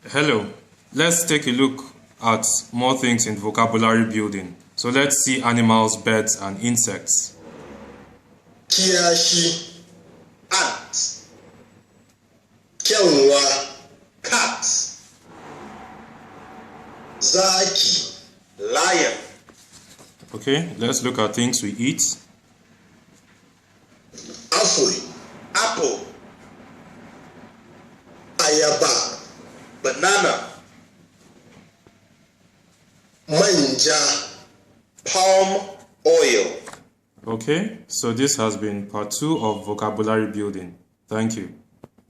Hello, let's take a look at more things in vocabulary building. So let's see animals, birds, and insects. Kiyashi, ant. Kyanwa, cat. Zaki, lion. Okay, let's look at things we eat. Afui, apple. Ayaba, banana. Manja, palm oil. Okay, so this has been part 2 of vocabulary building. Thank you.